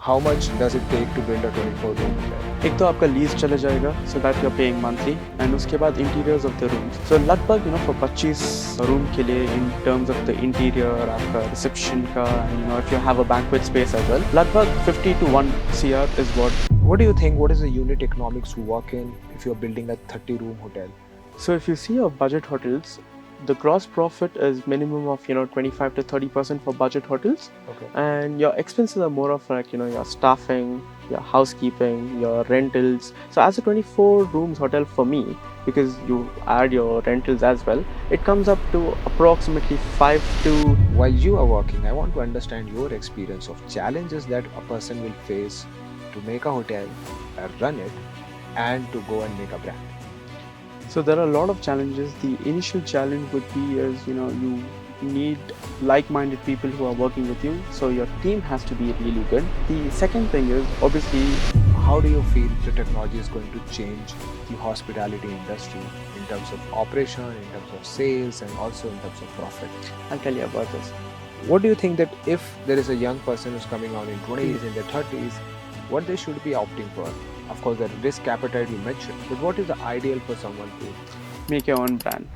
how much does it take to build a 24-room hotel? एक तो आपका lease चला जाएगा so that you are paying monthly and उसके बाद interiors of the rooms so लगभग फॉर 25 रूम के लिए in terms of the interior आपका रिसेप्शन का if you have a banquet space as well लगभग 50 to 1 CR is What do you think? What is the unit economics to work in if you're building a 30-room hotel? So if you see your budget hotels, the gross profit is minimum of 25 to 30% for budget hotels, Okay. and your expenses are more of like your staffing, your housekeeping, your rentals. So as a 24 rooms hotel for me, because you add your rentals as well, it comes up to approximately 5 to. While you are working, I want to understand your experience of challenges that a person will face to make a hotel, run it, and to go and make a brand. So there are a lot of challenges. The initial challenge would be is you need like-minded people who are working with you. So your team has to be really good. The second thing is obviously How do you feel the technology is going to change the hospitality industry in terms of operation, in terms of sales, and also in terms of profit? I'll tell you about this. What do you think that if there is a young person who's coming out in 20s, in their 30s, what they should be opting for? Of course, the risk appetite you mentioned, but what is the ideal for someone to Make your own brand.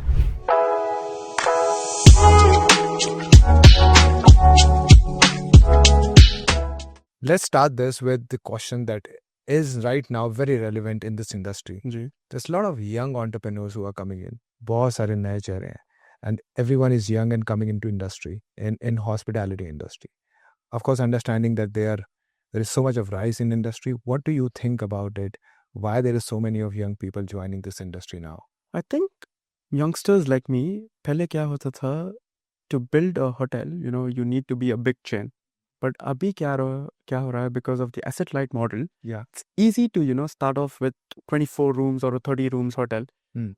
Let's start this with the question that is right now very relevant in this industry. जी. There's a lot of young entrepreneurs who are coming in. बहुत सारे नए चेहरे हैं. And everyone is young and coming into industry, in hospitality industry. Of course, understanding that there is so much of rise in industry. What do you think about it? Why there is so many of young people joining this industry now? I think youngsters like me, पहले क्या होता था, to build a hotel, you need to be a big chain. But अभी क्या हो रहा है because of the asset light model, Yeah. it's easy to start off with 24 rooms or a 30 rooms hotel.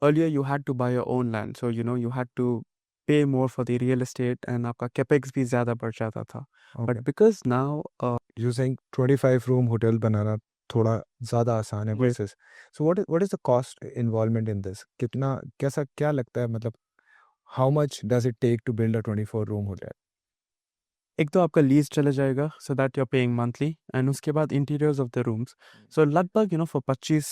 Earlier you had to buy your own land, so you had to pay more for the real estate and आपका capex भी ज़्यादा बढ़ जाता था. But because now You're saying 25-room hotel बनाना थोड़ा ज़्यादा आसान है Right. versus. So what is the cost involvement in this? क्या लगता है, मतलब how much does it take to build a 24-room hotel? एक तो आपका लीज चला जाएगा so that you are paying monthly and उसके बाद interiors of the rooms so लगभग फॉर 25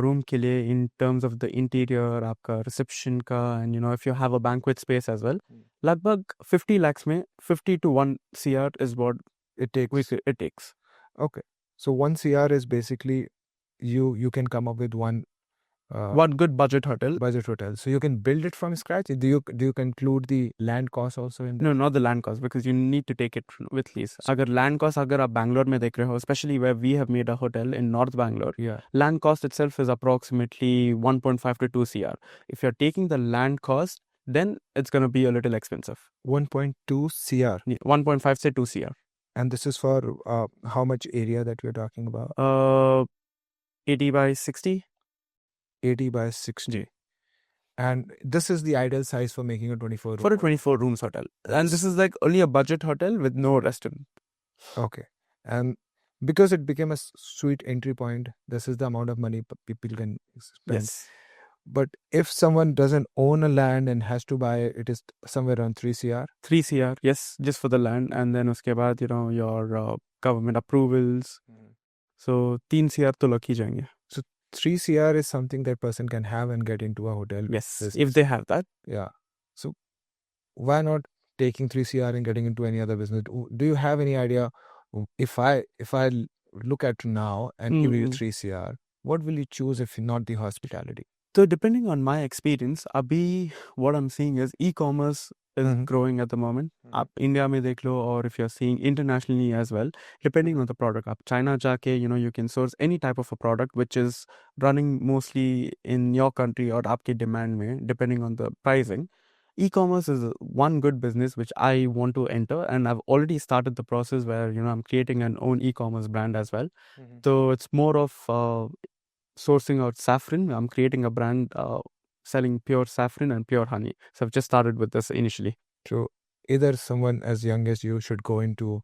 रूम के लिए in terms of the interior आपका रिसेप्शन का and if you have a banquet space as well लगभग 50 lakhs में 50 to 1 CR is what It takes. Okay. So 1 CR is basically you can come up with one good budget hotel. So you can build it from scratch. Do you include the land cost also in that? No, not the land cost, because you need to take it with lease. अगर land cost अगर आप बैंगलोर में देख रहे हो, especially where we have made a hotel in North Bangalore, Yeah. land cost itself is approximately 1.5 to 2 CR. If you're taking the land cost, then it's going to be a little expensive. 1.2 CR. 1.5 से 2 CR. And this is for how much area that we're talking about? 80 by 60. 80 by 60. Ji. And this is the ideal size for making a 24 room. For a 24 rooms hotel. And this is like only a budget hotel with no restaurant. Okay. And because it became a sweet entry point, this is the amount of money people can spend. Yes. But if someone doesn't own a land and has to buy it, is somewhere around 3 CR. 3 CR, yes, just for the land, and then उसके बाद your government approvals. So 3 CR तो लग ही जाएंगे. So 3 CR is something that person can have and get into a hotel. Yes, business. if they have that. Yeah. So why not taking 3 CR and getting into any other business? Do you have any idea, if I look at now and give you 3 CR, what will you choose if not the hospitality? So depending on my experience, abhi what I'm seeing is e-commerce is growing at the moment. आप India में देख लो, or if you're seeing internationally as well, depending on the product. आप China जाके you can source any type of a product which is running mostly in your country or आपके demand में, depending on the pricing. E-commerce is one good business which I want to enter, and I've already started the process where I'm creating an own e-commerce brand as well. So it's more of sourcing out saffron. I'm creating a brand selling pure saffron and pure honey. So I've just started with this initially. So either someone as young as you should go into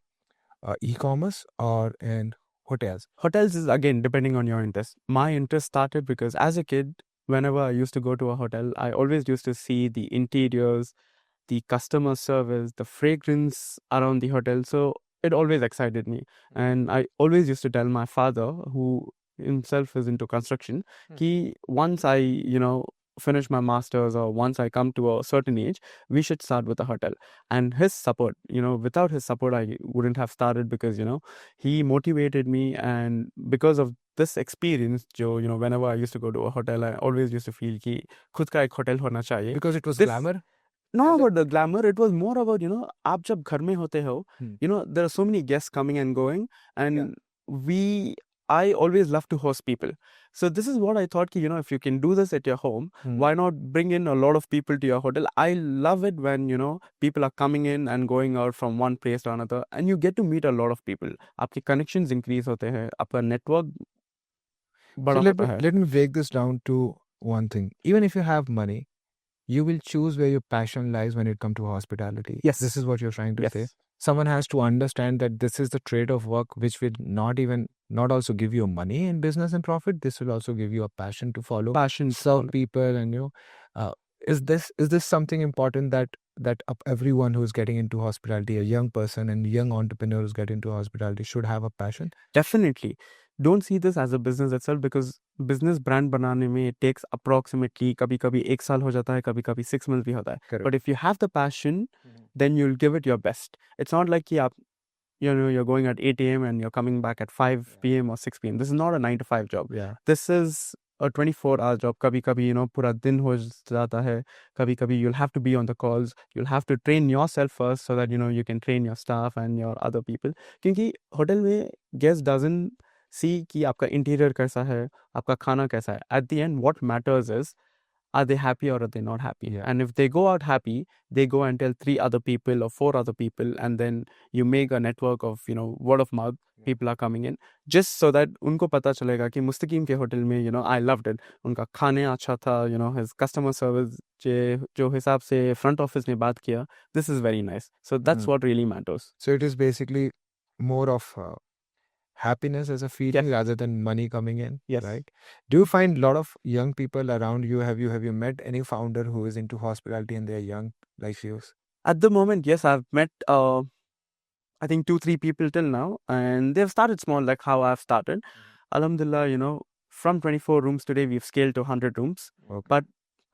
e-commerce or in hotels. Hotels is again depending on your interest. My interest started because as a kid, whenever I used to go to a hotel, I always used to see the interiors, the customer service, the fragrance around the hotel. So it always excited me. And I always used to tell my father, who himself is into construction, ki once I, finish my masters, or once I come to a certain age, we should start with a hotel. And his support, without his support, I wouldn't have started, because, he motivated me. And because of this experience, Joe, whenever I used to go to a hotel, I always used to feel ki khud ka ek hotel hona chahiye. Because it was This- glamour. Not about the glamour, it was more about, आप जब घर में होते हो, there are so many guests coming and going, and I always love to host people. So this is what I thought, ki, if you can do this at your home, why not bring in a lot of people to your hotel? I love it when, people are coming in and going out from one place to another, and you get to meet a lot of people. आपके connections increase होते हैं, आपका network So let me break this down to one thing. Even if you have money, you will choose where your passion lies when it comes to hospitality. Yes. This is what you're trying to Yes. say. Someone has to understand that this is the trade of work which will not also give you money in business and profit. This will also give you a passion to follow, serve people, and is this something important that everyone who's getting into hospitality, a young person and young entrepreneur who's getting into hospitality, should have a passion? Definitely. Don't see this as a business itself, because business brand बनाने में it takes approximately कभी-कभी 1 साल हो जाता है, कभी-कभी 6 months भी होता है. Correct. But if you have the passion, then you'll give it your best. It's not like कि आप, you're going at 8 a.m. and you're coming back at 5 p.m. or 6 p.m. This is not a 9 to 5 job. Yeah. This is a 24-hour job. कभी-कभी, पूरा दिन हो जाता है. कभी-कभी you'll have to be on the calls. You'll have to train yourself first, so that, you can train your staff and your other people. क्योंकि hotel में guest doesn't see कि आपका interior कैसा है, आपका खाना कैसा है. At the end, what matters is, are they happy or are they not happy? Yeah. And if they go out happy, they go and tell 3 other people or 4 other people, and then you make a network of, word of mouth. People are coming in, just so that उनको पता चलेगा कि मुस्तकीम के hotel में, I loved it. उनका खाने अच्छा था, his customer service जो हिसाब से front office ने बात किया, this is very nice. So that's what really matters. So it is basically more of happiness as a feeling rather than money coming in. Yes. Right. Do you find a lot of young people around you? Have you met any founder who is into hospitality and they're young like you? At the moment, yes, I've met I think 2-3 people till now, and they've started small, like how I've started. Alhamdulillah, from 24 rooms today, we've scaled to 100 rooms. Okay. But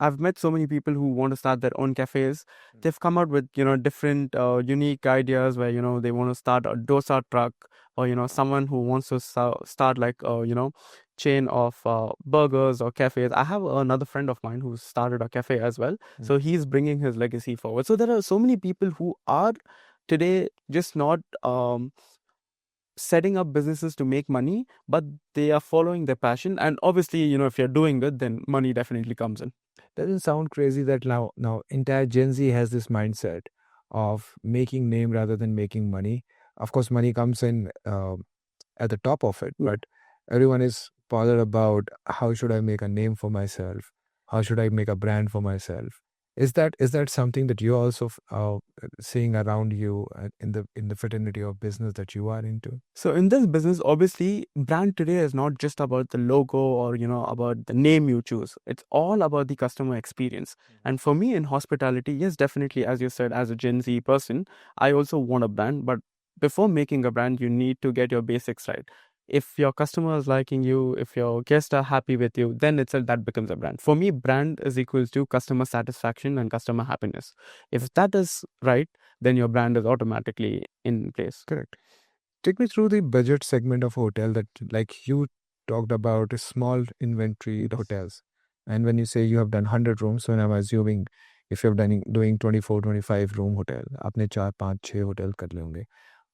I've met so many people who want to start their own cafes. They've come out with, different unique ideas where, they want to start a dosa truck, or, someone who wants to start like, chain of burgers or cafes. I have another friend of mine who started a cafe as well. So he's bringing his legacy forward. So there are so many people who are today just not setting up businesses to make money, but they are following their passion. And obviously, if you're doing good, then money definitely comes in. Doesn't sound crazy that now entire Gen Z has this mindset of making name rather than making money. Of course, money comes in at the top of it, but everyone is bothered about how should I make a name for myself? How should I make a brand for myself? Is that something that you're also seeing around you in the fraternity of business that you are into? So in this business, obviously, brand today is not just about the logo or, about the name you choose. It's all about the customer experience. And for me in hospitality, yes, definitely, as you said, as a Gen Z person, I also want a brand. But before making a brand, you need to get your basics right. If your customer is liking you, if your guests are happy with you, then itself that becomes a brand. For me, brand is equals to customer satisfaction and customer happiness. If that is right, then your brand is automatically in place. Correct. Take me through the budget segment of hotel that, like you talked about, small inventory hotels. And when you say you have done 100 rooms, so I'm assuming if you're doing 24-25 room hotel, आपने 4-5-6 hotel कर ले होंगे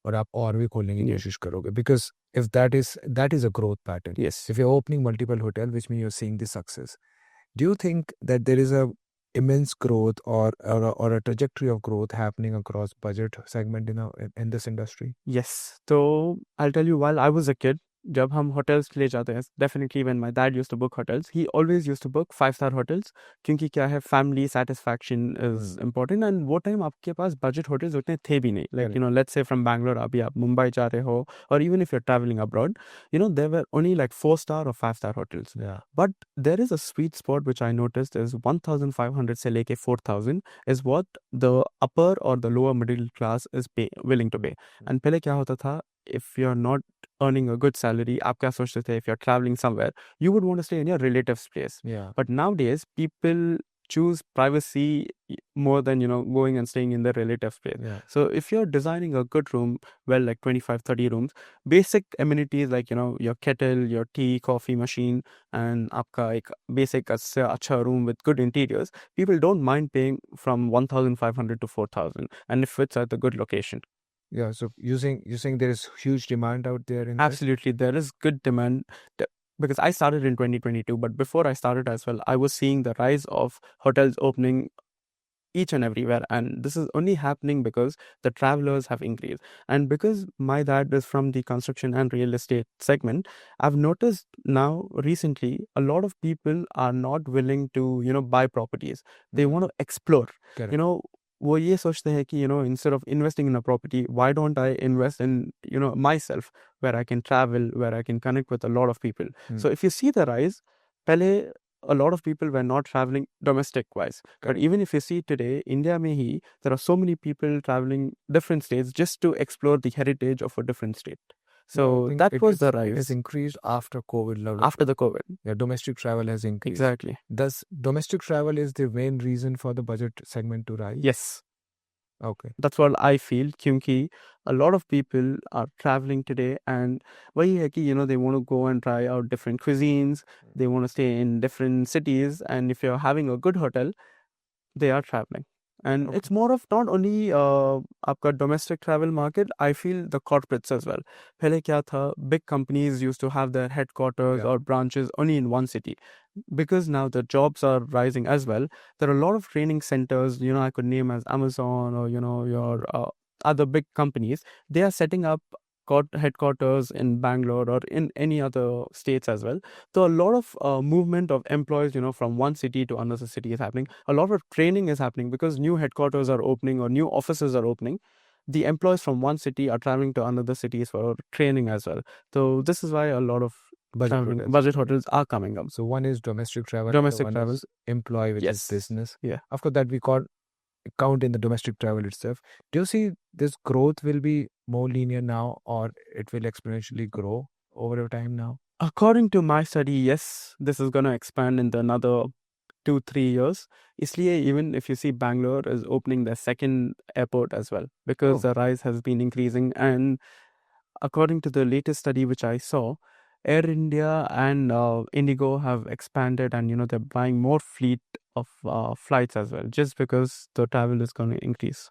और आप और भी खोलने की कोशिश करोगे, because if that is a growth pattern. Yes. If you're opening multiple hotels, which means you're seeing the success. Do you think that there is a immense growth or a trajectory of growth happening across budget segment in this industry? Yes. So I'll tell you, while I was a kid, जब हम hotels के लिए जाते हैं, definitely when my dad used to book hotels, he always used to book 5-star hotels, क्योंकि क्या है, family satisfaction is important, and वो time आपके पास budget hotels उतने थे भी नहीं. Like, you know, let's say from Bangalore अभी आप मुंबई जा रहे हो, or even if you're traveling abroad, you know, there were only like 4-star or 5-star hotels. Yeah. But there is a sweet spot which I noticed is 1,500 से लेके 4,000 is what the upper or the lower middle class is willing to pay. And पहले क्या होता था, if you're not earning a good salary, आप क्या सोचते थे, if you're traveling somewhere, you would want to stay in your relative's place. Yeah. But nowadays, people choose privacy more than, you know, going and staying in their relative's place. Yeah. So if you're designing a good room, well, like 25-30 rooms, basic amenities like, you know, your kettle, your tea, coffee machine, and आपका एक basic अच्छा room with good interiors, people don't mind paying from 1,500 to 4,000, and if it's at a good location. Yeah, so you're saying there is huge demand out there in this? Absolutely, there is good demand. Because I started in 2022, but before I started as well, I was seeing the rise of hotels opening each and everywhere, and this is only happening because the travelers have increased. And because my dad is from the construction and real estate segment, I've noticed now recently a lot of people are not willing to, you know, buy properties. They want to explore. Correct. You know, वो ये सोचते हैं कि, you know, instead of investing in a property, why don't I invest in, you know, myself, where I can travel, where I can connect with a lot of people. So if you see the rise, पहले a lot of people were not traveling domestic wise. But even if you see today, India mein hi, there are so many people traveling different states just to explore the heritage of a different state. So that was the rise. It has increased after COVID. After the COVID. Yeah, domestic travel has increased. Exactly. Does domestic travel is the main reason for the budget segment to rise? Yes. Okay. That's what I feel, क्योंकि a lot of people are traveling today, and वही है कि, you know, they want to go and try out different cuisines, they want to stay in different cities, and if you're having a good hotel, they are traveling. And it's more of not only आपका domestic travel market, I feel the corporates as well. पहले क्या था, big companies used to have their headquarters or branches only in one city. Because now the jobs are rising as well, there are a lot of training centers, you know, I could name as Amazon or, you know, your other big companies. They are setting up headquarters in Bangalore or in any other states as well. So a lot of movement of employees, you know, from one city to another city is happening. A lot of training is happening because new headquarters are opening or new offices are opening. The employees from one city are traveling to another cities for training as well. So this is why a lot of budget hotels are coming up. So one is domestic travel. Domestic travel. Is employee, which is business. Yeah. Of course, that we count in the domestic travel itself. Do you see this growth will be more linear now, or it will exponentially grow over time now? According to my study, yes, this is going to expand in another 2-3 years. इसलिए even if you see Bangalore is opening their second airport as well, because the rise has been increasing. And according to the latest study which I saw, Air India and Indigo have expanded, and, you know, they're buying more fleet of flights as well, just because the travel is going to increase.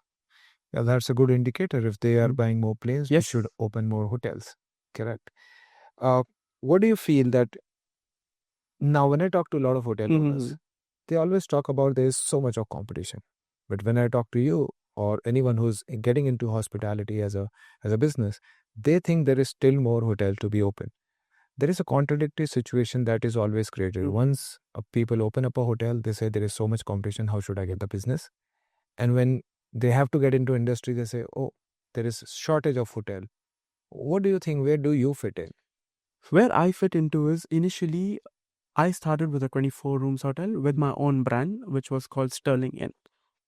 Yeah, that's a good indicator. If they are buying more planes, Yes. they should open more hotels. Correct. What do you feel that now when I talk to a lot of hotel owners, they always talk about there's so much of competition. But when I talk to you or anyone who's getting into hospitality as a business, they think there is still more hotel to be open. There is a contradictory situation that is always created. Once people open up a hotel, they say there is so much competition, how should I get the business? And when they have to get into industry, they say, oh, there is shortage of hotel. What do you think? Where do you fit in? Where I fit into is, initially, I started with a 24 rooms hotel with my own brand, which was called Sterling Inn.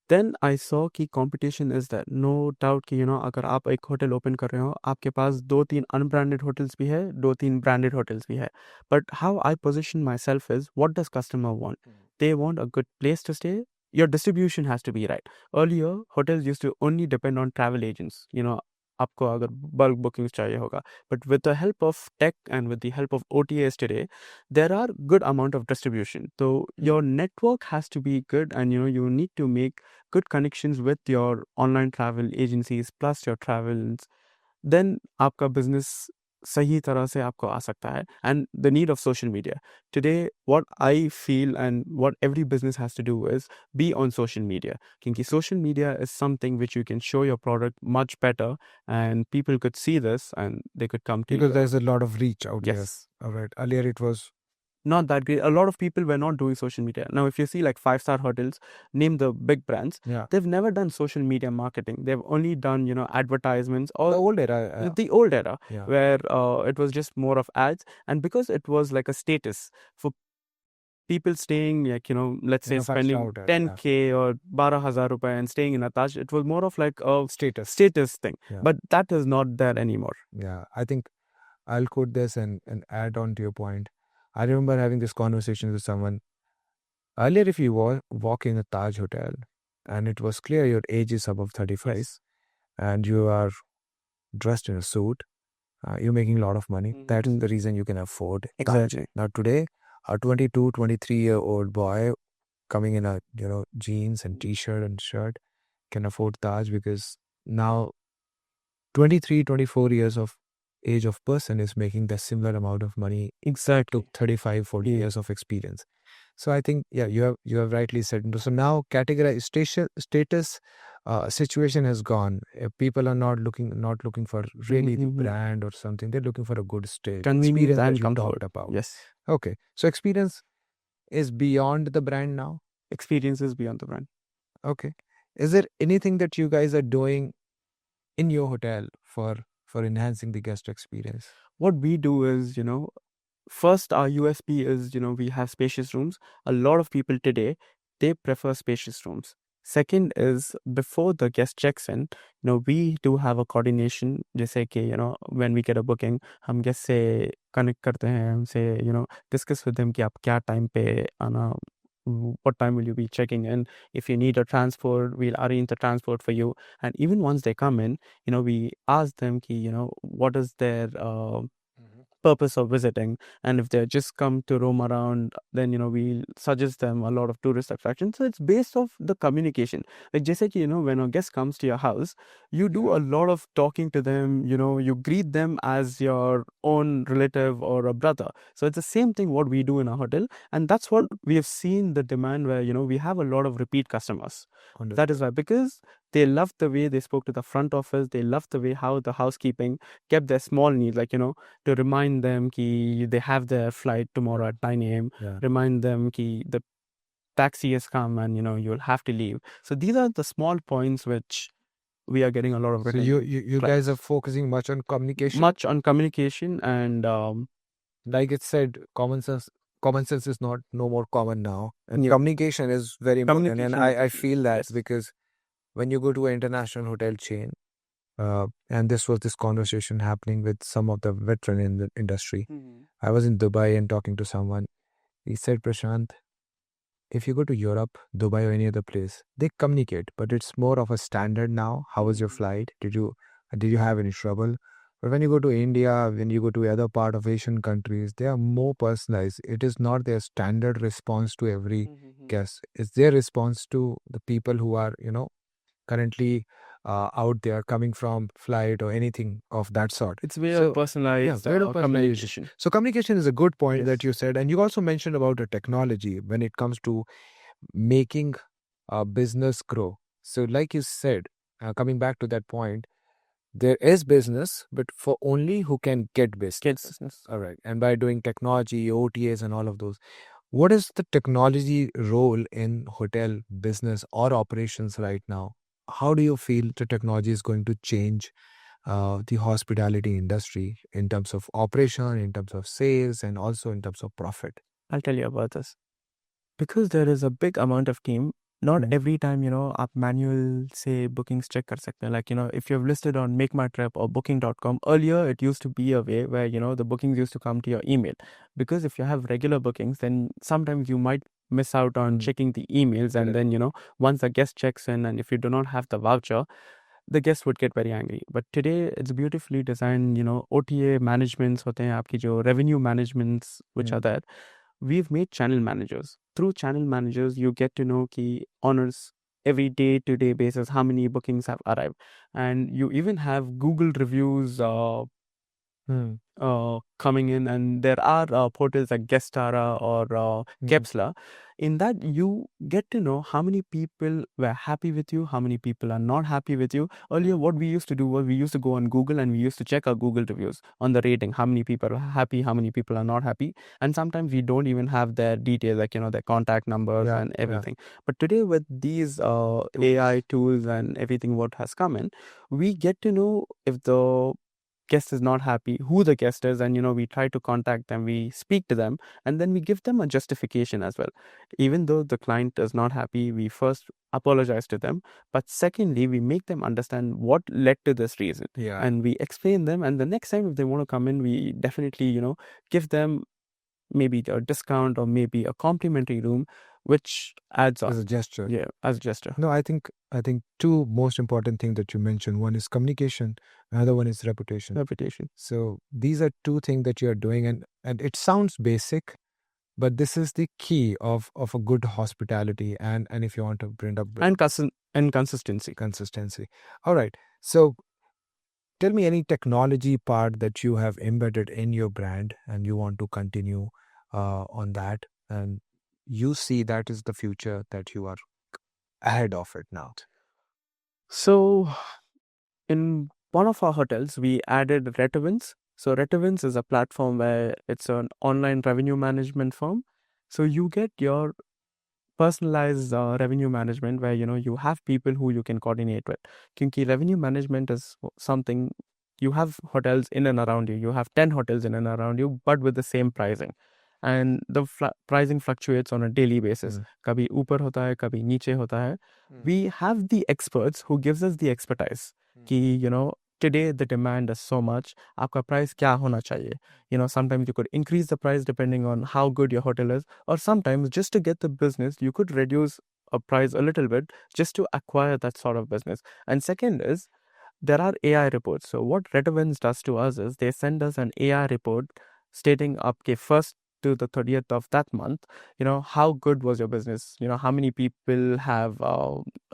Then I saw कि competition is there. No doubt कि, you know, अगर आप एक hotel open कर रहे हो, आपके पास 2-3 unbranded hotels भी है, 2-3 branded hotels भी है. But how I position myself is, what does customer want? They want a good place to stay. Your distribution has to be right. Earlier, hotels used to only depend on travel agents. You know, आपको अगर bulk bookings चाहिए होगा. But with the help of tech and with the help of OTAs today, there are good amount of distribution. So your network has to be good, and, you know, you need to make good connections with your online travel agencies plus your travels. Then आपका business सही तरह से आपको आ सकता है. And the need of social media. Today, what I feel and what every business has to do is be on social media. क्योंकि social media is something which you can show your product much better and people could see this and they could come to Because you. there's a lot of reach out there. Yes. All right. Earlier it was Not that great. A lot of people were not doing social media. Now, if you see like 5-star hotels, name the big brands, yeah they've never done social media marketing. They've only done, advertisements the or old era. the old era Yeah. where it was just more of ads. And because it was like a status for people staying, like, let's In say a five-star spending hotel, 10K or 12,000 rupees and staying in a Taj, it was more of like a status. status thing. Yeah. But that is not there anymore. Yeah, I think I'll quote this and add on to your point. I remember having this conversation with someone earlier. If you walk in a Taj hotel and it was clear your age is above 35 Yes. and you are dressed in a suit, you're making a lot of money. That's Mhm. the reason you can afford Taj. Exactly. Now today, a 22, 23-year-old boy coming in a jeans and t-shirt and shirt can afford Taj because now 23, 24 years of age of person is making the similar amount of money Exactly. to 35, 40 Yeah. years of experience. So I think, yeah, you have rightly said. So now categorize status situation has gone. People are not looking for really the Mhm. brand or something. They're looking for a good state Convenience experience that and you comfort. talked about. Yes. Okay, so experience is beyond the brand now. Experiences beyond the brand. Okay, is there anything that you guys are doing in your hotel for enhancing the guest experience? What we do is, first our USP is, we have spacious rooms. A lot of people today, they prefer spacious rooms. Second is before the guest checks in, we do have a coordination. जैसे कि, when we get a booking, हम guest से connect करते हैं, हमसे, discuss with them कि आप क्या time पे आना, what time will you be checking in? If you need a transport, we'll arrange the transport for you. And even once they come in, we ask them कि, what is their purpose of visiting, and if they just come to roam around, then we suggest them a lot of tourist attractions. So it's based off the communication. Like just like, when a guest comes to your house, you do a lot of talking to them, you greet them as your own relative or a brother. So it's the same thing what we do in our hotel, and that's what we have seen the demand where we have a lot of repeat customers. That is why, because they loved the way they spoke to the front office, they loved the way how the housekeeping kept their small needs, like to remind them ki they have their flight tomorrow at 9 a.m. Yeah. Remind them ki the taxi has come and you'll have to leave. So these are the small points which we are getting a lot of So retention. you guys are focusing much on communication. Much on communication and Like it said, common sense is not no more common now, and Yeah. communication is very important. And Communication, I feel that yes. because when you go to an international hotel chain, and this conversation happening with some of the veteran in the industry. I was in Dubai and talking to someone. He said, Prashant, if you go to Europe, Dubai or any other place, they communicate, but it's more of a standard now. How was your flight? Did you have any trouble? But when you go to India, when you go to other part of Asian countries, they are more personalized. It is not their standard response to every guest. It's their response to the people who are, currently out there coming from flight or anything of that sort. It's way So, of personalized very personalization. communication. So communication is a good point that Yes. you said, and you also mentioned about the technology when it comes to making a business grow. So, like you said, coming back to that point, there is business, but for only who can get business. Business. All right, and by doing technology, OTAs, and all of those. What is the technology role in hotel business or operations right now? How do you feel the technology is going to change the hospitality industry in terms of operation, in terms of sales, and also in terms of profit? I'll tell you about this. Because there is a big amount of team, not every time, आप manual say bookings check कर सकते हैं. Like, if you have listed on Make My Trip or booking.com, earlier it used to be a way where, the bookings used to come to your email. Because if you have regular bookings, then sometimes you might miss out on checking the emails. And then, once the guest checks in and if you do not have the voucher, the guest would get very angry. But today it's beautifully designed, OTA managements होते हैं आपकी जो revenue managements which are there. We've made channel managers. Through channel managers, you get to know key honors every day-to-day basis, how many bookings have arrived. And you even have Google reviews coming in, and there are portals like Guestara or Kepsla. In that, you get to know how many people were happy with you, how many people are not happy with you. Earlier, what we used to do was we used to go on Google and we used to check our Google reviews on the rating, how many people are happy, how many people are not happy. And sometimes we don't even have their details, like, their contact numbers and everything. But today, with these AI tools and everything what has come in, we get to know if the guest is not happy, who the guest is, and we try to contact them, we speak to them, and then we give them a justification as well. Even though the client is not happy, we first apologize to them, but secondly, we make them understand what led to this reason, and we explain them. And the next time if they want to come in, we definitely give them maybe a discount or maybe a complimentary room, which adds on as a gesture. Yeah, as a gesture. No, I think two most important things that you mentioned. One is communication, another one is reputation. So these are two things that you are doing, and it sounds basic, but this is the key of a good hospitality, and if you want to bring up and consistency. All right. So tell me any technology part that you have embedded in your brand and you want to continue on that, and you see that is the future, that you are ahead of it now. So in one of our hotels, we added Retvens. So Retvens is a platform where it's an online revenue management firm. So you get your personalized revenue management where you have people who you can coordinate with. Because revenue management is something, you have hotels in and around you. You have 10 hotels in and around you, but with the same pricing. And the pricing fluctuates on a daily basis. Kabhi upar hota hai, kabhi niche hota hai. We have the experts who gives us the expertise. Ki, today the demand is so much. Aapka price kya hona chahiye? Sometimes you could increase the price depending on how good your hotel is, or sometimes just to get the business, you could reduce a price a little bit just to acquire that sort of business. And second is, there are AI reports. So what Retvens does to us is they send us an AI report stating up, okay, first to the 30th of that month, how good was your business? How many people have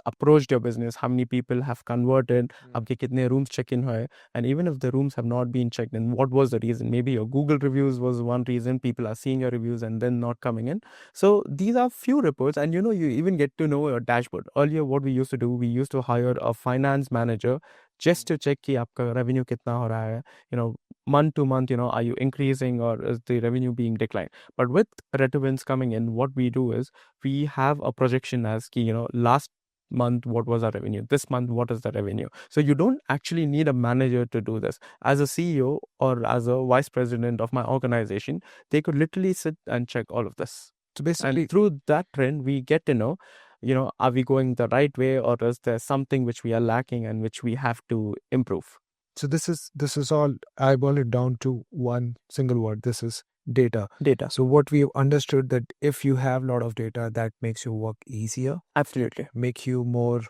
approached your business? How many people have converted? Aapke kitne rooms check-in hoye? And even if the rooms have not been checked in, what was the reason? Maybe your Google reviews was one reason. People are seeing your reviews and then not coming in. So these are few reports, and you even get to know your dashboard. Earlier, what we used to do, we used to hire a finance manager just to check ki aapka revenue kitna ho raha hai, month to month, are you increasing or is the revenue being declined? But with Retvens coming in, what we do is we have a projection as ki, last month what was our revenue, this month what is the revenue. So you don't actually need a manager to do this. As a CEO or as a vice president of my organization, they could literally sit and check all of this. So basically, and through that trend, we get to know, are we going the right way, or is there something which we are lacking and which we have to improve? So this is all, I boil it down to one single word. This is data. So what we have understood, that if you have a lot of data, that makes your work easier. Absolutely. Make you more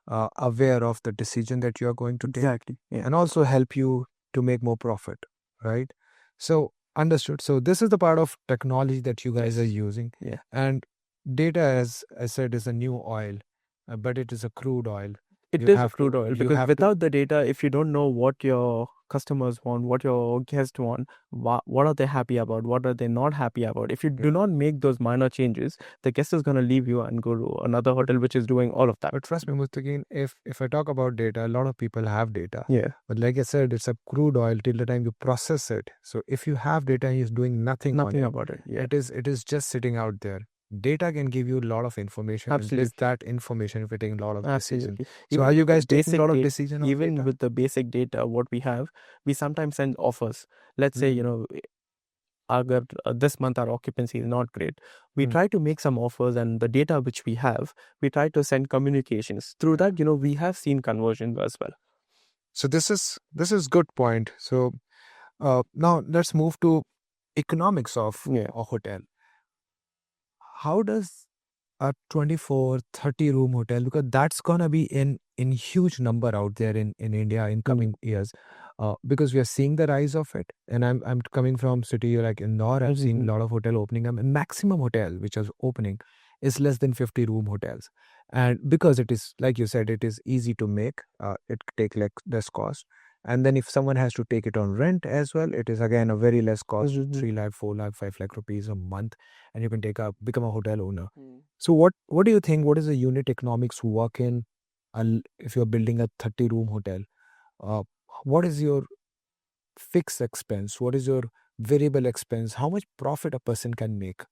aware of the decision that you are going to take. Exactly. Yeah. And also help you to make more profit, right? So understood. So this is the part of technology that you guys are using. Yeah. And data, as I said, is a new oil, but it is a crude oil. It is crude oil, because without the data, if you don't know what your customers want, what your guests want, what are they happy about, what are they not happy about, if you do not make those minor changes, the guest is going to leave you and go to another hotel which is doing all of that. But trust me, Mustaqeem, if I talk about data, a lot of people have data. Yeah. But like I said, it's a crude oil till the time you process it. So if you have data and you're doing nothing about it, yeah. it is just sitting out there. Data can give you a lot of information. Absolutely. And with that information, if you're taking a lot of decisions. So are you guys taking a lot of decisions on even data? with the basic data, what we have, we sometimes send offers. Let's say, agar this month our occupancy is not great, we try to make some offers, and the data which we have, we try to send communications. Through that, we have seen conversions as well. So this is good point. So now let's move to economics of a hotel. How does a 24, 30 room hotel, because that's gonna be in huge number out there in India in coming years, because we are seeing the rise of it. And I'm coming from city like Indore. I've seen a lot of hotel opening. Maximum hotel which is opening is less than 50 room hotels, and because it is, like you said, it is easy to make, it take less cost, And then if someone has to take it on rent as well, it is again a very less cost, Mhm. 3 lakh, 4 lakh, 5 lakh rupees a month, and you can become a hotel owner. So what do you think? What is the unit economics work in if you're building a 30-room hotel? Uh, what is your fixed expense? What is your variable expense? How much profit a person can make?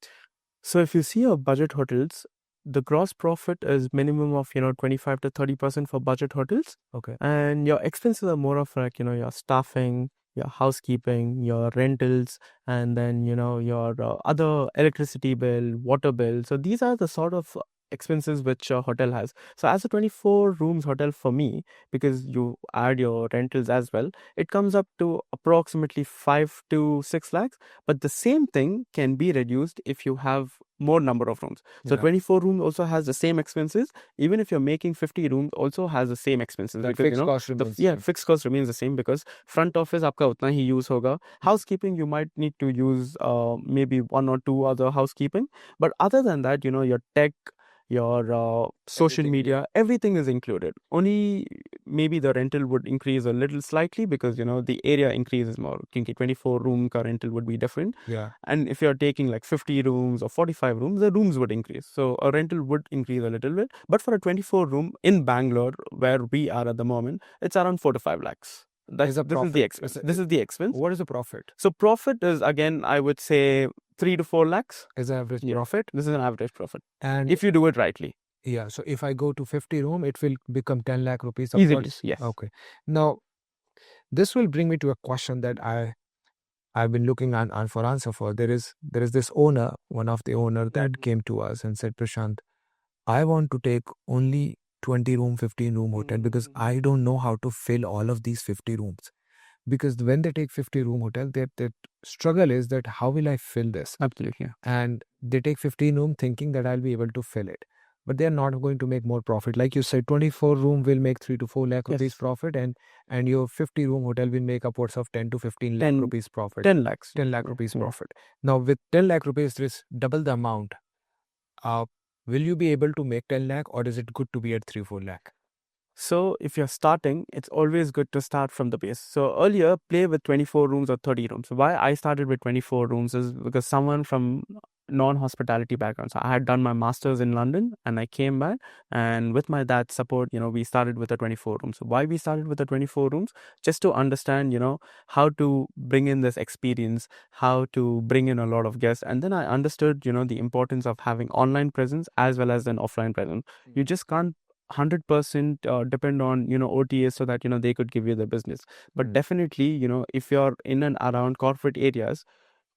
So if you see your budget hotels, the gross profit is minimum of 25 to 30% for budget hotels, Okay. and your expenses are more of like your staffing, your housekeeping, your rentals, and then your other electricity bill, water bill. So these are the sort of expenses which a hotel has. So as a 24 rooms hotel for me, because you add your rentals as well, it comes up to approximately 5 to 6 lakhs. But the same thing can be reduced if you have more number of rooms. So Yeah. 24 rooms also has the same expenses. Even if you're making 50 rooms, also has the same expenses. That because fixed cost remains yeah, same. fixed cost remains the same because front office आपका उतना ही use होगा. Housekeeping you might need to use maybe one or two other housekeeping, but other than that, your tech, your social Everything, media, everything is included. Only maybe the rental would increase a little slightly because the area increases more. क्योंकि 24 room का rental would be different. Yeah. And if you're taking like 50 rooms or 45 rooms, the rooms would increase. So a rental would increase a little bit. But for a 24 room in Bangalore, where we are at the moment, it's around 4 to 5 lakhs. This is the profit- expense. This is the expense. What is the profit? So profit is, again, I would say 3 to 4 lakhs. Is the average Yeah. profit? This is an average profit. And If you do it rightly. yeah, so if I go to 50 room, it will become 10 lakh rupees Easily, upwards? yes. Okay. Now, this will bring me to a question that I've been looking on for answer for. There is this owner, one of the owner that came to us and said, Prashant, I want to take only 20 room, 15 room hotel because I don't know how to fill all of these 50 rooms. Because when they take 50 room hotel, their struggle is that how will I fill this? Absolutely. And they take 15 room thinking that I'll be able to fill it. But they are not going to make more profit. Like you said, 24 room will make 3 to 4 lakh rupees Yes. profit, and your 50 room hotel will make upwards of 10 to 15 lakh 10 rupees profit. 10 lakhs. 10 lakh rupees Yeah. profit. Now with 10 lakh rupees, there is double the amount. Will you be able to make 10 lakh, or is it good to be at 3-4 lakh? So if you're starting, it's always good to start from the base. So earlier, play with 24 rooms or 30 rooms. Why I started with 24 rooms is because someone from non-hospitality background. So I had done my master's in London and I came back, and with my dad's support, we started with the 24 rooms. So why we started with the 24 rooms? Just to understand, how to bring in this experience, how to bring in a lot of guests. And then I understood, the importance of having online presence as well as an offline presence. You just can't 100% depend on OTAs so that they could give you the business. But definitely, if you're in and around corporate areas,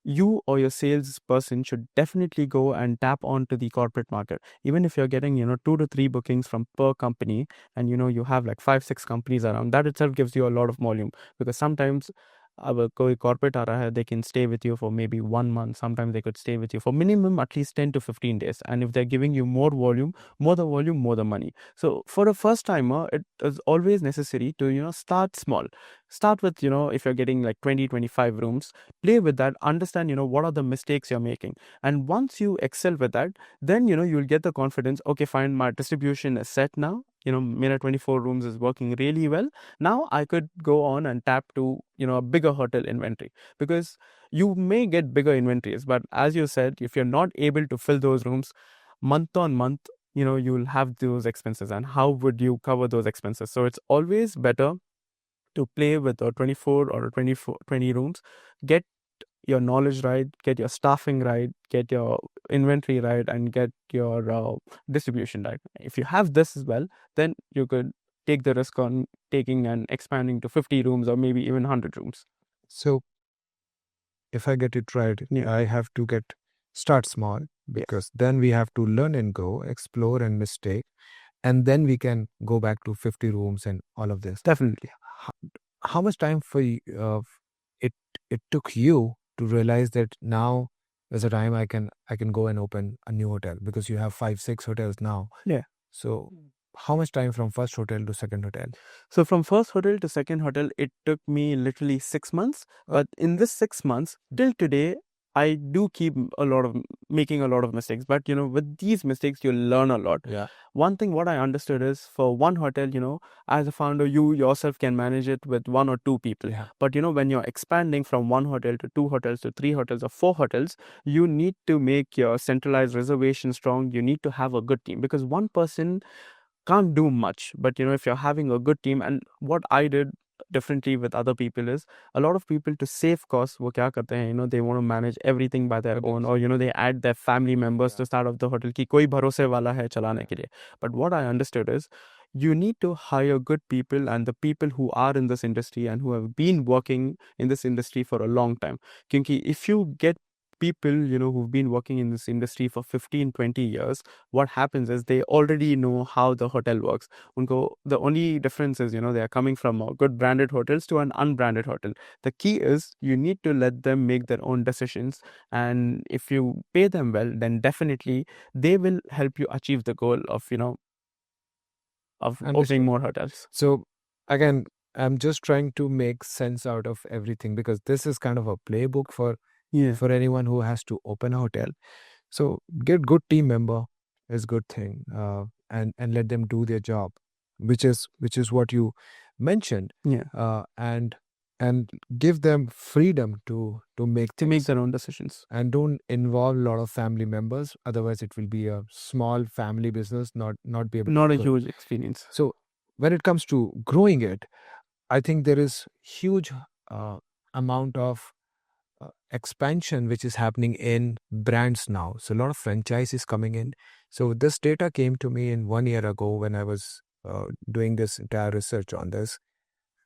you or your salesperson should definitely go and tap onto the corporate market. Even if you're getting 2 to 3 bookings from per company, and you have like 5-6 companies around, that itself gives you a lot of volume. Because sometimes अब कोई corporate आ रहा है, they can stay with you for maybe 1 month. Sometimes they could stay with you for minimum at least 10 to 15 days. And if they're giving you more volume, more the money. So for a first timer, it is always necessary to start small. Start with if you're getting like 20-25 rooms, play with that, understand what are the mistakes you're making. And once you excel with that, then you'll get the confidence. Okay, fine, my distribution is set now. Mera 24 rooms is working really well. Now I could go on and tap to a bigger hotel inventory, because you may get bigger inventories, but as you said, if you're not able to fill those rooms month on month, you'll have those expenses, and how would you cover those expenses? So it's always better to play with a 24 or 20 rooms. Get your knowledge right, get your staffing right, get your inventory right, and get your distribution right. If you have this as well, then you could take the risk on taking and expanding to 50 rooms or maybe even 100 rooms. So if I get it right, Yeah. I have to start small, because then we have to learn and go, explore and mistake, and then we can go back to 50 rooms and all of this. Definitely. How much time for it took you to realize that now there's a time I can go and open a new hotel, because you have 5-6 hotels now? Yeah. So how much time from first hotel to second hotel? So from first hotel to second hotel, it took me literally 6 months. But in this 6 months, till today, I do keep making a lot of mistakes, but with these mistakes you learn a lot. Yeah. One thing what I understood is, for one hotel, as a founder, you yourself can manage it with one or two people. Yeah. But when you're expanding from one hotel to two hotels to three hotels or four hotels, you need to make your centralized reservation strong. You need to have a good team, because one person can't do much. But if you're having a good team, and what I did differently with other people is, a lot of people, to save costs, wo kya karte hain, they want to manage everything by their own, or they add their family members to start off the hotel ki koi bharose wala hai chalane ke liye. But what I understood is, you need to hire good people, and the people who are in this industry and who have been working in this industry for a long time. Kyunki if you get people who've been working in this industry for 15-20 years, what happens is they already know how the hotel works. The only difference is, they are coming from good branded hotels to an unbranded hotel. The key is, you need to let them make their own decisions, and if you pay them well, then definitely they will help you achieve the goal of opening more hotels. So again, I'm just trying to make sense out of everything, because this is kind of a playbook for anyone who has to open a hotel. So get good team member is good thing, and let them do their job, which is what you mentioned. And give them freedom to make make their own decisions, and don't involve a lot of family members. Otherwise, it will be a small family business, not be able not to a grow. huge experience. So when it comes to growing it, I think there is huge amount of expansion which is happening in brands now. So a lot of franchises coming in. So this data came to me in 1 year ago when I was doing this entire research on this,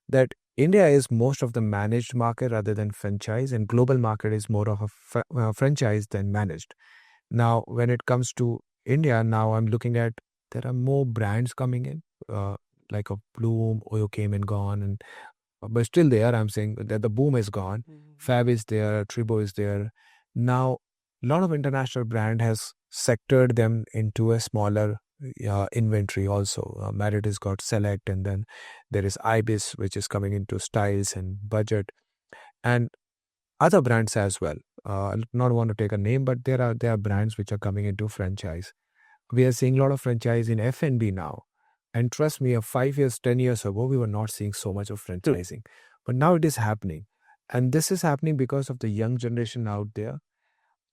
that India is most of the managed market rather than franchise, and global market is more of a franchise than managed. Now, when it comes to India, now I'm looking at, there are more brands coming in, like a Bloom, Oyo came and gone, and but still there. I'm saying that the boom is gone. Fab is there, Tribo is there. Now, a lot of international brand has sectored them into a smaller inventory also. Marriott has got Select, and then there is Ibis, which is coming into styles and budget, and other brands as well. I not want to take a name, but there are brands which are coming into franchise. We are seeing a lot of franchise in F&B now. And trust me, 5 years, 10 years ago, we were not seeing so much of franchising. But now it is happening. And this is happening because of the young generation out there.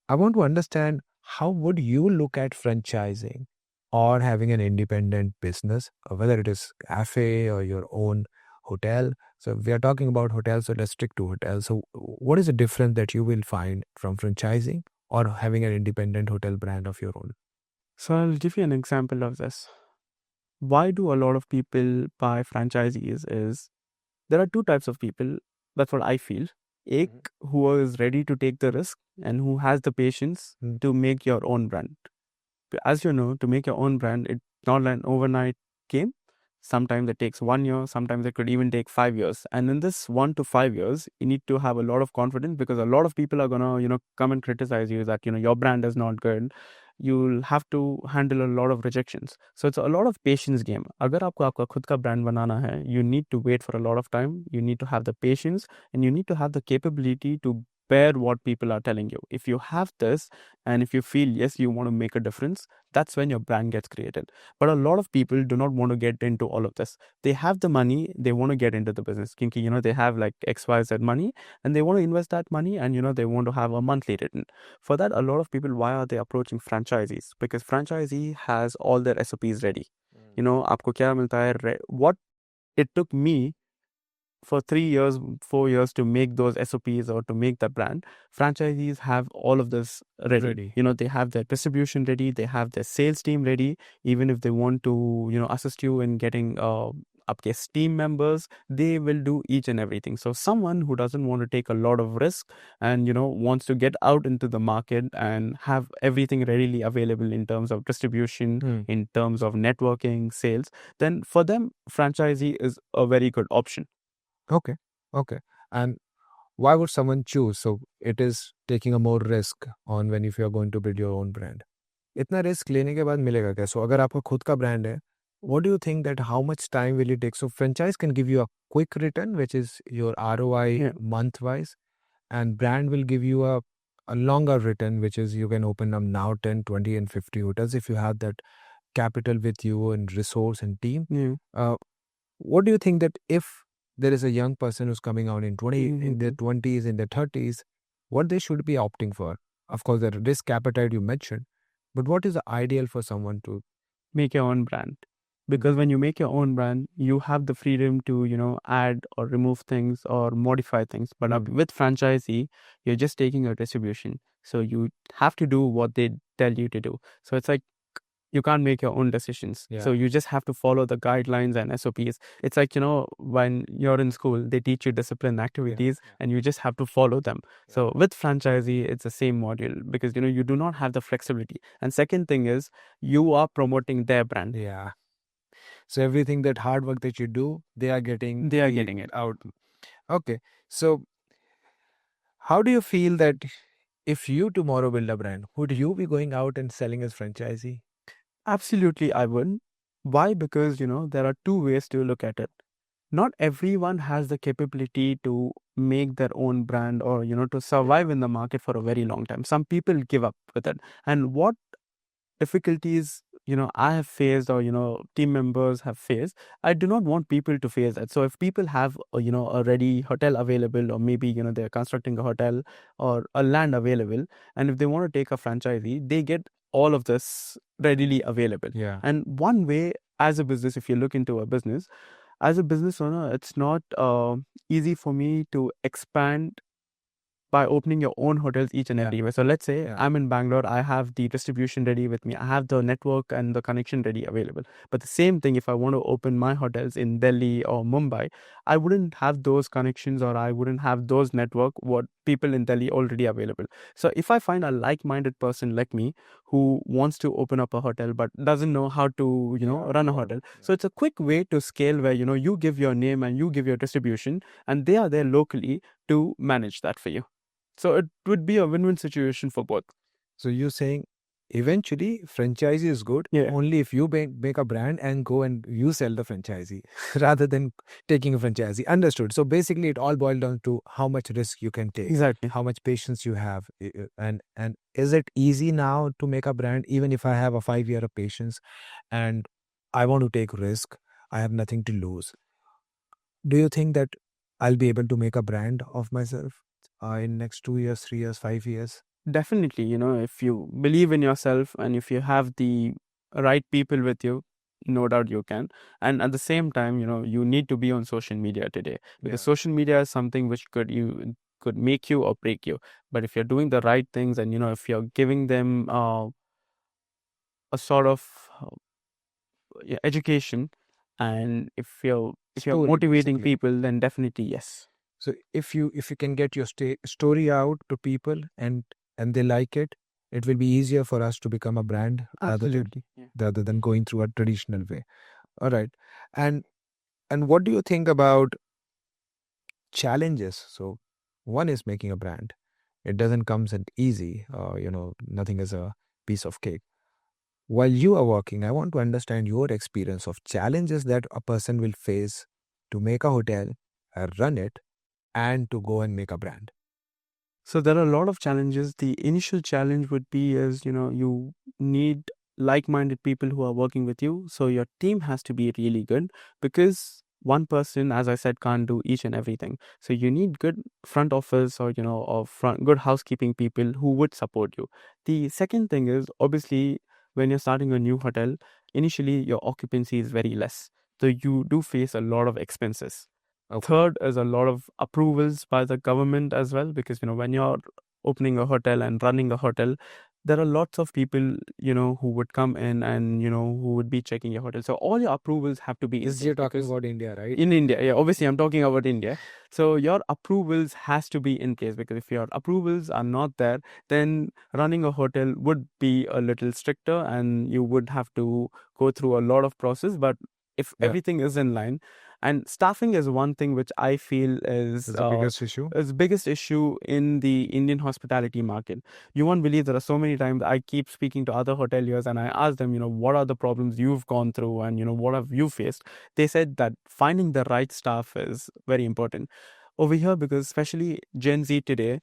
I want to understand, how would you look at franchising or having an independent business, or whether it is cafe or your own hotel? So we are talking about hotels, so let's stick to hotels. So what is the difference that you will find from franchising or having an independent hotel brand of your own? So I'll give you an example of this. Why do a lot of people buy franchisees is, there are two types of people. That's what I feel. Ek who is ready to take the risk and who has the patience to make your own brand. As you know, to make your own brand, it's not an overnight game. Sometimes it takes 1 year, sometimes it could even take 5 years. And in this 1 to 5 years, you need to have a lot of confidence, because a lot of people are gonna, come and criticize you that, your brand is not good. You'll have to handle a lot of rejections. So it's a lot of patience game. Agar aapko aapka khud ka brand banana hai, you need to wait for a lot of time. You need to have the patience, and you need to have the capability to bear what people are telling you. If you have this, and if you feel yes, you want to make a difference, that's when your brand gets created. But a lot of people do not want to get into all of this. They have the money, they want to get into the business. They have like XYZ money, and they want to invest that money, and they want to have a monthly return. For that, a lot of people, why are they approaching franchisees? Because franchisee has all their SOPs ready. Aapko kya milta hai? What it took me for 3 years, 4 years to make those SOPs or to make the brand, franchisees have all of this ready. They have their distribution ready, they have their sales team ready. Even if they want to, assist you in getting upcase team members, they will do each and everything. So someone who doesn't want to take a lot of risk and, wants to get out into the market and have everything readily available in terms of distribution, in terms of networking, sales, then for them, franchisee is a very good option. Okay. And why would someone choose? So it is taking a more risk on when if you are going to build your own brand. इतना risk लेने के बाद मिलेगा क्या? So अगर आपका खुद का brand है, what do you think that how much time will it take? So franchise can give you a quick return, which is your ROI month wise, and brand will give you a a longer return, which is you can open up now 10, 20, and 50 hotels if you have that capital with you and resource and team. Yeah. What do you think that if there is a young person who's coming out in in their Mhm. 20s, in their 30s, what they should be opting for? Of course, the risk appetite you mentioned, but what is the ideal for someone to? Make your own brand, because when you make your own brand, you have the freedom to add or remove things or modify things. But with franchisee, you're just taking a distribution, so you have to do what they tell you to do. So it's like you can't make your own decisions. So Yeah. you just have to follow the guidelines and SOPs. It's like, when you're in school, they teach you discipline activities and you just have to follow them. So with franchisee, it's the same module, because, you do not have the flexibility. And second thing is, you are promoting their brand. Yeah. So everything that hard work that you do, they are getting They are getting it. out. Okay. So how do you feel that if you tomorrow build a brand, would you be going out and selling as franchisee? Absolutely, I would. Why? Because, there are two ways to look at it. Not everyone has the capability to make their own brand, or, to survive in the market for a very long time. Some people give up with it. And what difficulties I have faced, or team members have faced, I do not want people to face that. So if people have a ready hotel available, or maybe they're constructing a hotel or a land available, and if they want to take a franchisee, they get all of this readily available. Yeah. And one way, as a business, if you look into a business, as a business owner, it's not easy for me to expand by opening your own hotels each and everywhere. So let's say I'm in Bangalore, I have the distribution ready with me, I have the network and the connection ready available. But the same thing, if I want to open my hotels in Delhi or Mumbai, I wouldn't have those connections, or I wouldn't have those network what people in Delhi already available. So if I find a like-minded person like me who wants to open up a hotel but doesn't know how to run a hotel, so it's a quick way to scale, where you give your name and you give your distribution, and they are there locally to manage that for you. So it would be a win-win situation for both. So you're saying eventually franchisee is good Yeah. only if you make a brand and go and you sell the franchisee rather than taking a franchisee. Understood. So basically it all boils down to how much risk you can take, Exactly. how much patience you have. And is it easy now to make a brand even if I have a 5 year of patience and I want to take risk, I have nothing to lose. Do you think that I'll be able to make a brand of myself in next 2 years, 3 years, 5 years? Definitely, if you believe in yourself and if you have the right people with you, no doubt you can. And at the same time, you need to be on social media today, because social media is something which could make you or break you. But if you're doing the right things, and if you're giving them a sort of education, and if you're Story, motivating basically. people, then definitely yes. So if you can get your story out to people and they like it, it will be easier for us to become a brand Absolutely. rather than going through a traditional way. All right. And what do you think about challenges? So one is making a brand. It doesn't come as easy. Nothing is a piece of cake. While you are working, I want to understand your experience of challenges that a person will face to make a hotel, run it, and to go and make a brand. So there are a lot of challenges. The initial challenge would be is, you need like-minded people who are working with you. So your team has to be really good, because one person, as I said, can't do each and everything. So you need good front office, or, good housekeeping people who would support you. The second thing is, obviously, when you're starting a new hotel, initially your occupancy is very less. So you do face a lot of expenses. Okay. Third is a lot of approvals by the government as well, because when you're opening a hotel and running a hotel, there are lots of people who would come in and who would be checking your hotel. So all your approvals have to be in This place, you're talking because about India, right? in India, yeah, obviously I'm talking about India. So your approvals has to be in place, because if your approvals are not there, then running a hotel would be a little stricter, and you would have to go through a lot of process. But if Yeah. everything is in line, and staffing is one thing which I feel is That's the biggest issue. is biggest issue in the Indian hospitality market. You won't believe, there are so many times I keep speaking to other hoteliers and I ask them, what are the problems you've gone through, and what have you faced. They said that finding the right staff is very important over here, because especially Gen Z today,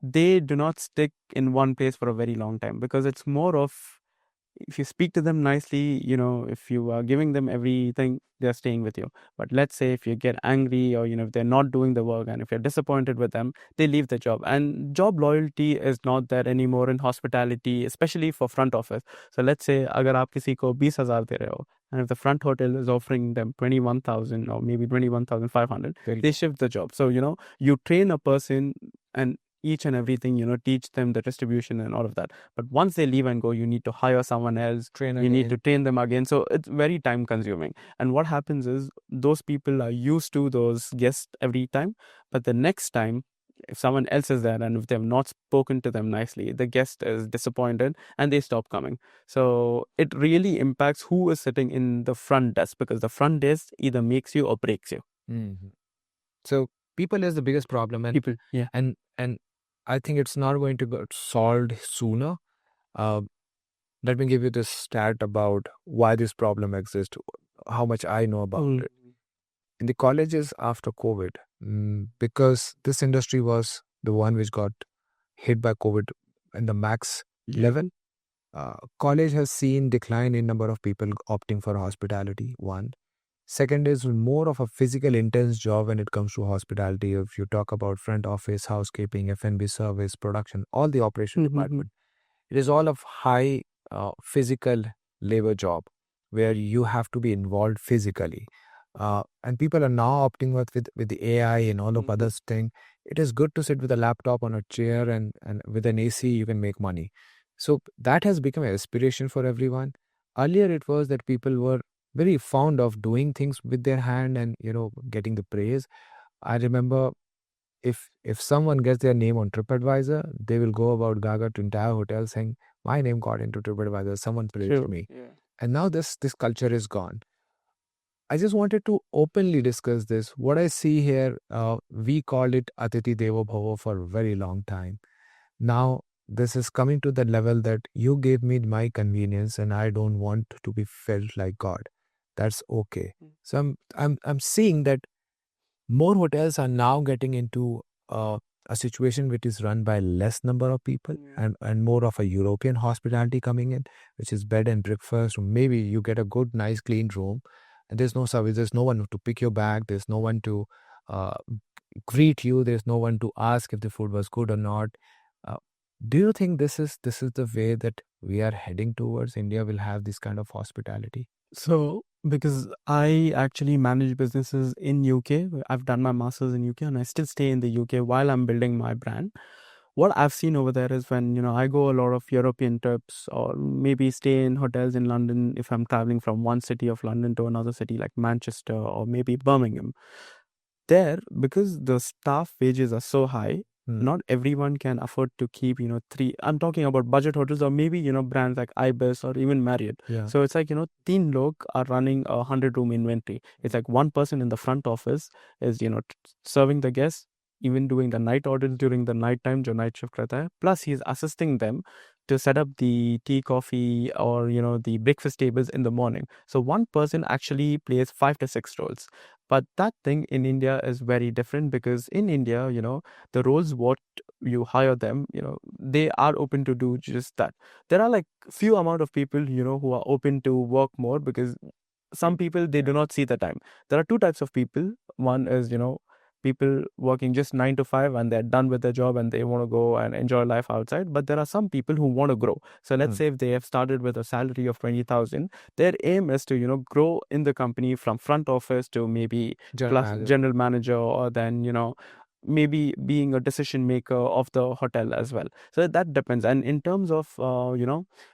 they do not stick in one place for a very long time, because it's more of, if you speak to them nicely, if you are giving them everything, they're staying with you. But let's say if you get angry, or if they're not doing the work, and if you're disappointed with them, they leave the job. And job loyalty is not there anymore in hospitality, especially for front office. So let's say agar aap kisi ko 20,000 de rahe ho, and if the front hotel is offering them 21,000 or maybe 21,500, they shift the job. So you train a person, and each and everything, teach them the distribution and all of that. But once they leave and go, you need to hire someone else, you need to train them again. So it's very time consuming. And what happens is, those people are used to those guests every time, but the next time, if someone else is there and if they've not spoken to them nicely, the guest is disappointed and they stop coming. So it really impacts who is sitting in the front desk, because the front desk either makes you or breaks you. So people is the biggest problem, and People, yeah. and I think it's not going to get solved sooner. Let me give you this stat about why this problem exists, how much I know about it. In the colleges after COVID, because this industry was the one which got hit by COVID in the max level, college has seen decline in number of people opting for hospitality, one. Second is more of a physical intense job when it comes to hospitality. If you talk about front office, housekeeping, F&B service, production, all the operation department, it is all of high physical labor job where you have to be involved physically. And people are now opting with the AI and all of other things. It is good to sit with a laptop on a chair, and with an AC you can make money. So that has become an aspiration for everyone. Earlier it was that people were very fond of doing things with their hand and getting the praise. I remember if someone gets their name on TripAdvisor, they will go about gaga to entire hotel saying, my name got into TripAdvisor, someone praised me. And now this culture is gone. I just wanted to openly discuss this. What I see here, we called it Atiti Devo Bhava for a very long time. Now this is coming to the level that you gave me my convenience and I don't want to be felt like God. That's okay. So I'm seeing that more hotels are now getting into a situation which is run by less number of people, and more of a European hospitality coming in, which is bed and breakfast. Maybe you get a good, nice, clean room, and there's no service. There's no one to pick your bag. There's no one to greet you. There's no one to ask if the food was good or not. Do you think this is the way that we are heading towards? India will have this kind of hospitality? So, because I actually manage businesses in UK, I've done my master's in UK and I still stay in the UK while I'm building my brand. What I've seen over there is, when I go a lot of European trips, or maybe stay in hotels in London, if I'm traveling from one city of London to another city like Manchester or maybe Birmingham, there, because the staff wages are so high, not everyone can afford to keep three. I'm talking about budget hotels, or maybe brands like Ibis or even Marriott. So it's like teen log are running a 100-room inventory. It's like one person in the front office is serving the guests, even doing the night orders during the night time, jo night shift rehta hai. Plus he's assisting them to set up the tea, coffee, or the breakfast tables in the morning. So one person actually plays 5 to 6 roles. But that thing in India is very different, because in India, the roles what you hire them, they are open to do just that. There are like few amount of people, who are open to work more, because some people, they do not see the time. There are two types of people. One is, people working just 9 to 5 and they're done with their job and they want to go and enjoy life outside. But there are some people who want to grow. So let's say if they have started with a salary of 20,000, their aim is to grow in the company from front office to maybe general manager, or then maybe being a decision maker of the hotel as well. So that depends. And in terms of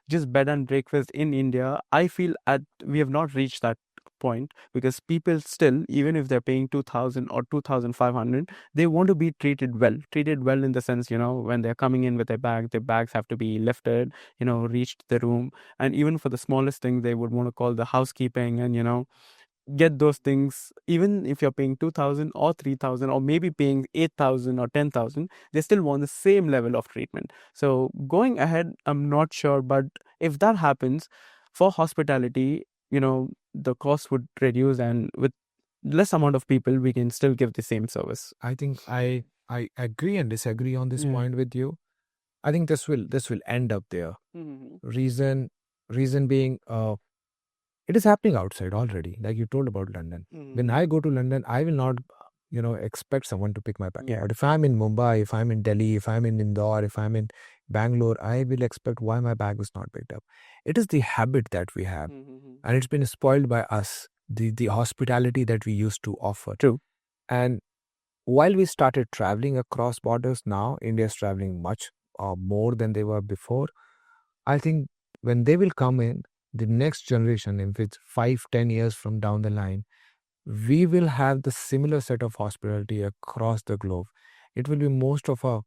just bed and breakfast in India, I feel we have not reached that point, because people still, even if they're paying 2,000 or 2,500, they want to be treated well in the sense, when they're coming in with their bags have to be lifted, reached the room. And even for the smallest thing, they would want to call the housekeeping and get those things. Even if you're paying 2,000 or 3,000 or maybe paying 8,000 or 10,000, they still want the same level of treatment. So going ahead, I'm not sure, but if that happens for hospitality, the cost would reduce, and with less amount of people we can still give the same service. I think I I agree and disagree on this Yeah. point with you. I think this will end up there. Reason being, it is happening outside already. Like you told about London. When I go to London, I will not, expect someone to pick my bag. Yeah. But if I'm in Mumbai, if I'm in Delhi, if I'm in Indore, if I'm in Bangalore, I will expect why my bag was not picked up. It is the habit that we have, and it's been spoiled by us. The hospitality that we used to offer. True. And while we started traveling across borders, now India is traveling much more than they were before. I think when they will come in, the next generation, if it's 5, 10 years from down the line, we will have the similar set of hospitality across the globe. It will be most of a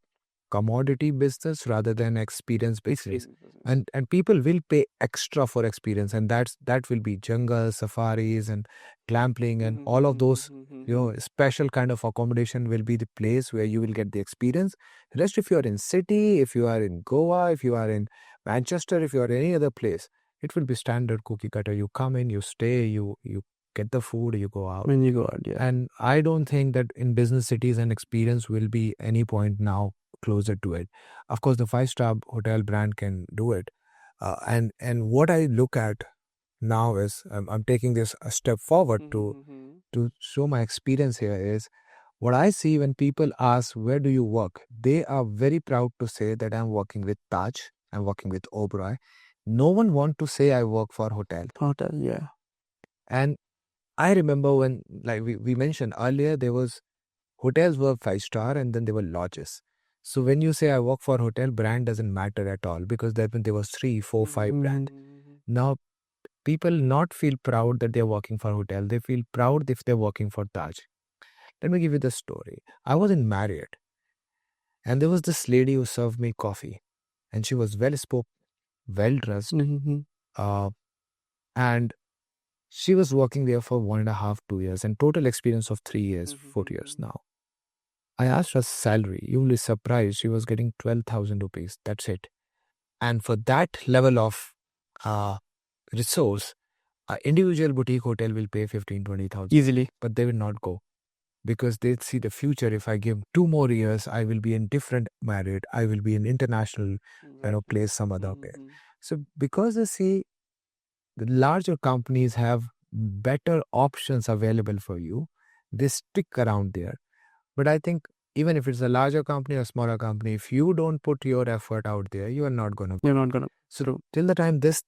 commodity business rather than experience business. And people will pay extra for experience, and that will be jungle safaris and glamping and all of those special kind of accommodation will be the place where you will get the experience. Rest, if you are in city, if you are in Goa, if you are in Manchester, if you are any other place, it will be standard cookie cutter. You come in, you stay, you get the food, you go out. When you go out, yeah. And I don't think that in business cities an experience will be any point now closer to it. Of course, the 5-star hotel brand can do it. And what I look at now is I'm taking this a step forward to show my experience here is what I see when people ask, where do you work? They are very proud to say that I'm working with Taj, I'm working with Oberoi. No one want to say I work for hotel. Hotel, yeah. And I remember when, like we mentioned earlier, there was hotels were 5-star and then there were lodges. So when you say I work for hotel, brand doesn't matter at all because there was 3, 4, 5 brand. Now people not feel proud that they're working for hotel. They feel proud if they're working for Taj. Let me give you the story. I was in Marriott and there was this lady who served me coffee and she was well spoken, well dressed, and she was working there for 1.5, 2 years and total experience of 3 years, 4 years now. I asked her salary. You will be surprised. She was getting 12,000 rupees. That's it. And for that level of resource, an individual boutique hotel will pay 15, 20,000. Easily. But they will not go because they see the future. If I give 2 more years, I will be in different Marriott. I will be in international place some other way. So because they see the larger companies have better options available for you, they stick around there. But I think even if it's a larger company or smaller company, if you don't put your effort out there, you are not going to. You're not going to. So till the time this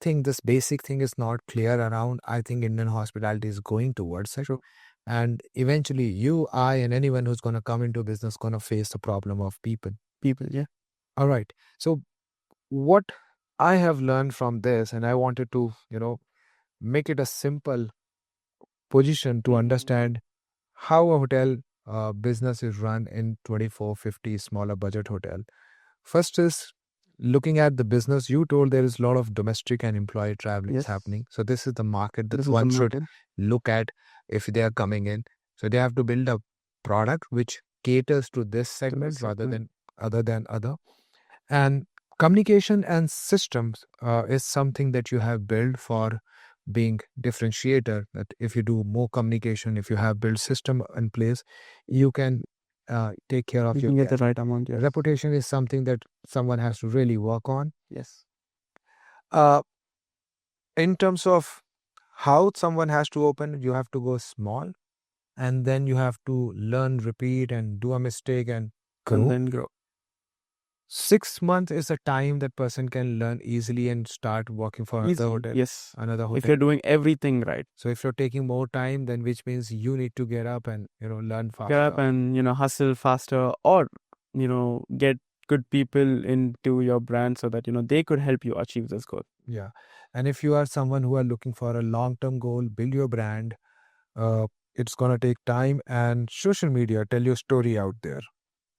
basic thing is not clear around, I think Indian hospitality is going towards it. True. And eventually you, I, and anyone who's going to come into business going to face the problem of people. People, yeah. All right. So what I have learned from this, and I wanted to, make it a simple position to understand how a hotel business is run in 2450 smaller budget hotel. First is looking at the business. You told there is a lot of domestic and employee traveling happening. So this is the market that one should look at if they are coming in. So they have to build a product which caters to this segment rather than other. And communication and systems is something that you have built for being differentiator, that if you do more communication, if you have built system in place, you can take care of you can get the right amount. Yes. Reputation is something that someone has to really work on. Yes. In terms of how someone has to open, you have to go small and then you have to learn, repeat and do a mistake and grow. And then grow. 6 months is a time that person can learn easily and start working for another hotel. Yes. Another hotel. If you're doing everything right. So if you're taking more time, then which means you need to get up and, learn faster. Get up and, hustle faster or, get good people into your brand so that, they could help you achieve this goal. Yeah. And if you are someone who are looking for a long-term goal, build your brand. It's going to take time and social media, tell your story out there.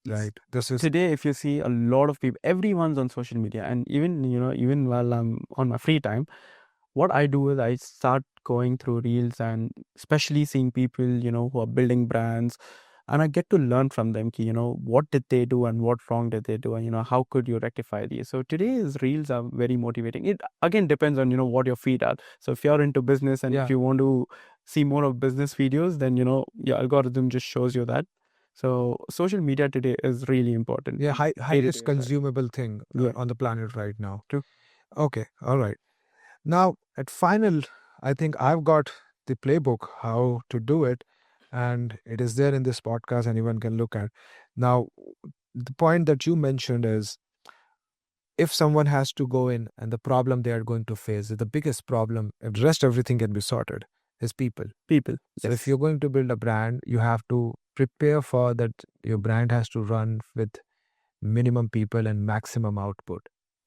Right. This is today, if you see a lot of people, everyone's on social media, and even while I'm on my free time, what I do is I start going through reels and especially seeing people, who are building brands, and I get to learn from them, what did they do and what wrong did they do, and, how could you rectify these? So today's reels are very motivating. It again depends on, what your feed are. So if you're into business and if you want to see more of business videos, then, your algorithm just shows you that. So social media today is really important. Yeah, Day-to-day highest life. consumable thing Yeah. on the planet right now. True. Okay, all right. Now, at final, I think I've got the playbook how to do it, and it is there in this podcast. Anyone can look at. Now, the point that you mentioned is if someone has to go in and the problem they are going to face is the biggest problem, if the rest everything can be sorted, is people. People. So if Yes. you're going to build a brand, you have to prepare for that your brand has to run with minimum people and maximum output.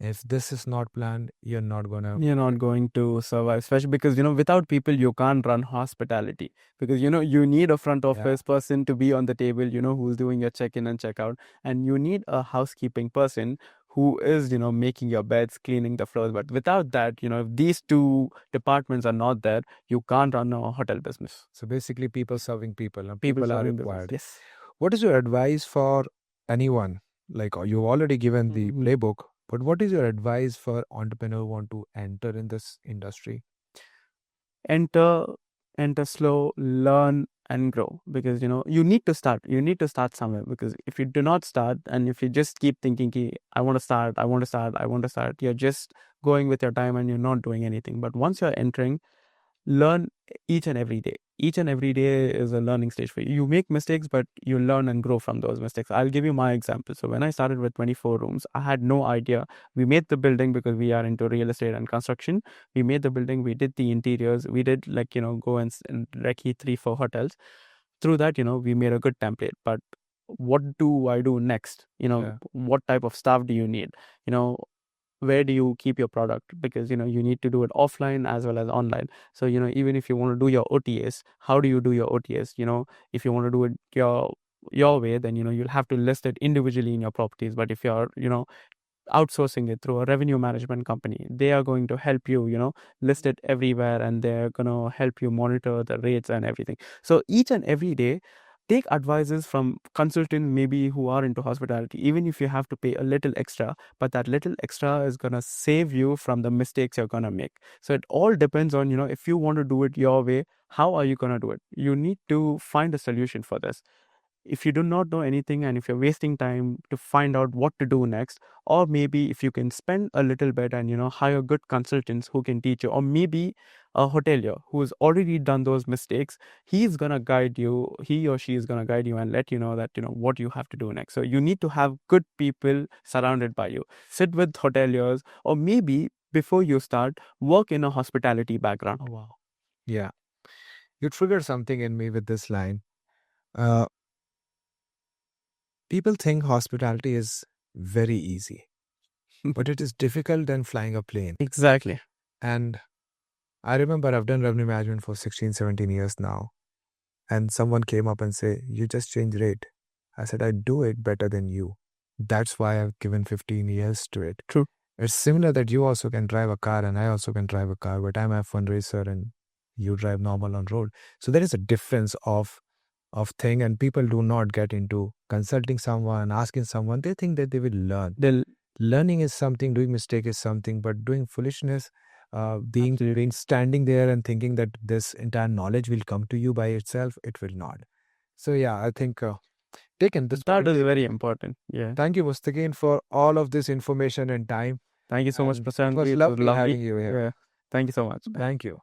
If this is not planned, you're not gonna. You're not going to survive, especially because, without people, you can't run hospitality because, you need a front Yeah. office person to be on the table, who's doing your check-in and check-out. And you need a housekeeping person who is, making your beds, cleaning the floors. But without that, if these two departments are not there, you can't run a hotel business. So basically, people serving people, and People people are serving business. required. Yes. What is your advice for anyone? Like you've already given the Mhm. playbook, but what is your advice for entrepreneur who want to enter in this industry? enter enter slow, learn and grow, because you need to start somewhere, because if you do not start and if you just keep thinking ki, I want to start, you're just going with your time and you're not doing anything. But once you're entering, learn each and every day. Each and every day is a learning stage for you. You make mistakes, but you learn and grow from those mistakes. I'll give you my example. So when I started with 24 rooms, I had no idea. We made the building because we are into real estate and construction. We made the building, we did the interiors, we did go and recce 3-4 hotels. Through that, we made a good template. But what do I do next? Yeah. What type of staff do you need? Where do you keep your product, because you need to do it offline as well as online. So even if you want to do your OTAs, how do you do your OTAs? If you want to do it your way, then you'll have to list it individually in your properties. But if you're outsourcing it through a revenue management company, they are going to help you list it everywhere, and they're going to help you monitor the rates and everything. So each and every day, take advices from consultants maybe who are into hospitality, even if you have to pay a little extra, but that little extra is going to save you from the mistakes you're going to make. So it all depends on if you want to do it your way, how are you going to do it? You need to find a solution for this. If you do not know anything and if you're wasting time to find out what to do next, or maybe if you can spend a little bit and hire good consultants who can teach you, or maybe a hotelier who's already done those mistakes, he's going to guide you, he or she is going to guide you and let you know that what you have to do next. So you need to have good people surrounded by you. Sit with hoteliers, or maybe before you start, work in a hospitality background. Oh, wow. Yeah. You triggered something in me with this line. Uh, People think hospitality is very easy, but it is difficult than flying a plane. Exactly. And I remember I've done revenue management for 16, 17 years now. And someone came up and say, you just change rate. I said, I do it better than you. That's why I've given 15 years to it. True. It's similar that you also can drive a car and I also can drive a car, but I'm a fundraiser and you drive normal on road. So there is a difference of thing, and people do not get into consulting someone, asking someone. They think that they will learn. Learning is something, doing mistake is something, but doing foolishness, being standing there and thinking that this entire knowledge will come to you by itself, it will not. So yeah, I think taken this That point. is very important. Yeah. Thank you, Mustaqeen, for all of this information and time. Thank you so much, And Prashant. it was It was lovely lovely. having you here. Yeah. Thank you so much. Thank you.